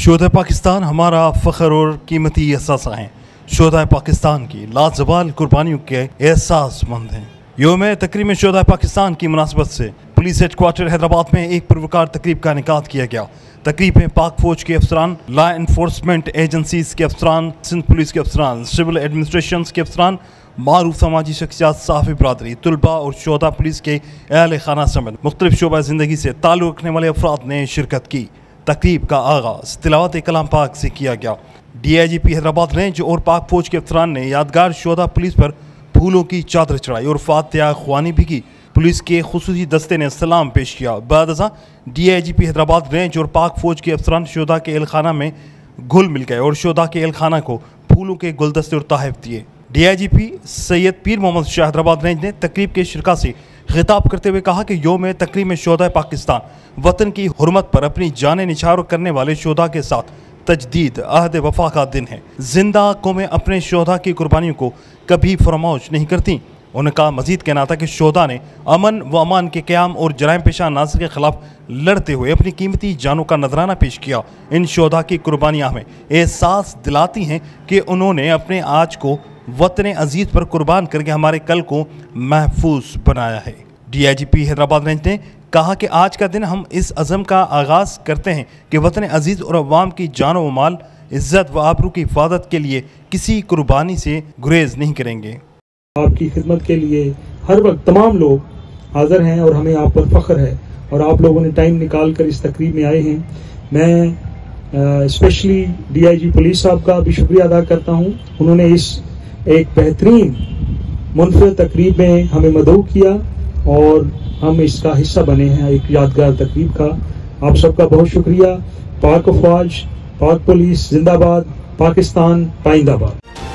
शोधा पाकिस्तान हमारा फ़ख्र और कीमती एहसास हैं। शोधा पाकिस्तान की लाजवाल कुर्बानियों के एहसासमंद हैं। योम तकरीम शोधा पाकिस्तान की मुनासबत से पुलिस हेडक्वार्टर हैदराबाद में एक पुरवकार तकरीब का इनेकाद किया गया। तकरीब में पाक फौज के अफसरान, लॉ इन्फोर्समेंट एजेंसीज के अफसरान, सिंध पुलिस के अफसरान, सिविल एडमिनिस्ट्रेशन के अफसरान, मारूफ समाजी शख्सियात, साफ़ी बरादरी, तलबा और शोधा पुलिस के अहल खाना समेत मुख्तलिफ शोबा ज़िंदगी से ताल्लुक़ रखने वाले अफराद ने शिरकत की। तकरीब का आगाज़ तिलावत कलाम पाक से किया गया। DIGP हैदराबाद रेंज और पाक फौज के अफसरान ने यादगार शोधा पुलिस पर फूलों की चादर चढ़ाई और फातिहा ख्वानी भी की। पुलिस के खुसूसी दस्ते ने सलाम पेश किया। बाद DIGP हैदराबाद रेंज और पाक फौज के अफसरान शोधा के एहलखाना में घुल मिल गए और शोधा के एहलखाना को फूलों के गुलदस्ते और तोहफ़े दिए। DIGP सैयद पीर मोहम्मद शाह हैदराबाद रेंज ने तकरीब के शिरका से खिताब करते हुए कहा कि योम तकरीम शोधा पाकिस्तान वतन की हुर्मत पर अपनी जानें निछावर करने वाले शोधा के साथ तजदीद अहद वफा का दिन है। जिंदा कौमें अपने शोधा की कुर्बानियों को कभी फरामोश नहीं करती। उनका मजीद कहना था कि शोधा ने अमन व अमान के क़याम और जराइम पेशा अनासर के खिलाफ लड़ते हुए अपनी कीमती जानों का नजराना पेश किया। इन शोधा की कुर्बानियाँ हमें एहसास दिलाती हैं कि उन्होंने अपने आज को वतन अजीज़ पर कुर्बान करके हमारे कल को महफूज बनाया है। DIGP हैदराबाद रेंज ने कहा कि आज का दिन हम इस अज़म का आगाज़ करते हैं कि वतन अजीज़ और अवाम की जान व माल, इज़्ज़त व आबरू की हिफाजत के लिए किसी कुर्बानी से गुरेज नहीं करेंगे। आपकी खिदमत के लिए हर वक्त तमाम लोग हाजिर हैं और हमें आप पर फख्र है और आप लोगों ने टाइम निकाल कर इस तकरीब में आए हैं। मैं स्पेशली DIG पुलिस साहब का भी शुक्रिया अदा करता हूँ। उन्होंने इस एक बेहतरीन मुनफरद तकरीब में हमें मदऊ किया और हम इसका हिस्सा बने हैं, एक यादगार तकरीब का। आप सबका बहुत शुक्रिया। पाक फौज, पाक पुलिस जिंदाबाद, पाकिस्तान पाइंदाबाद।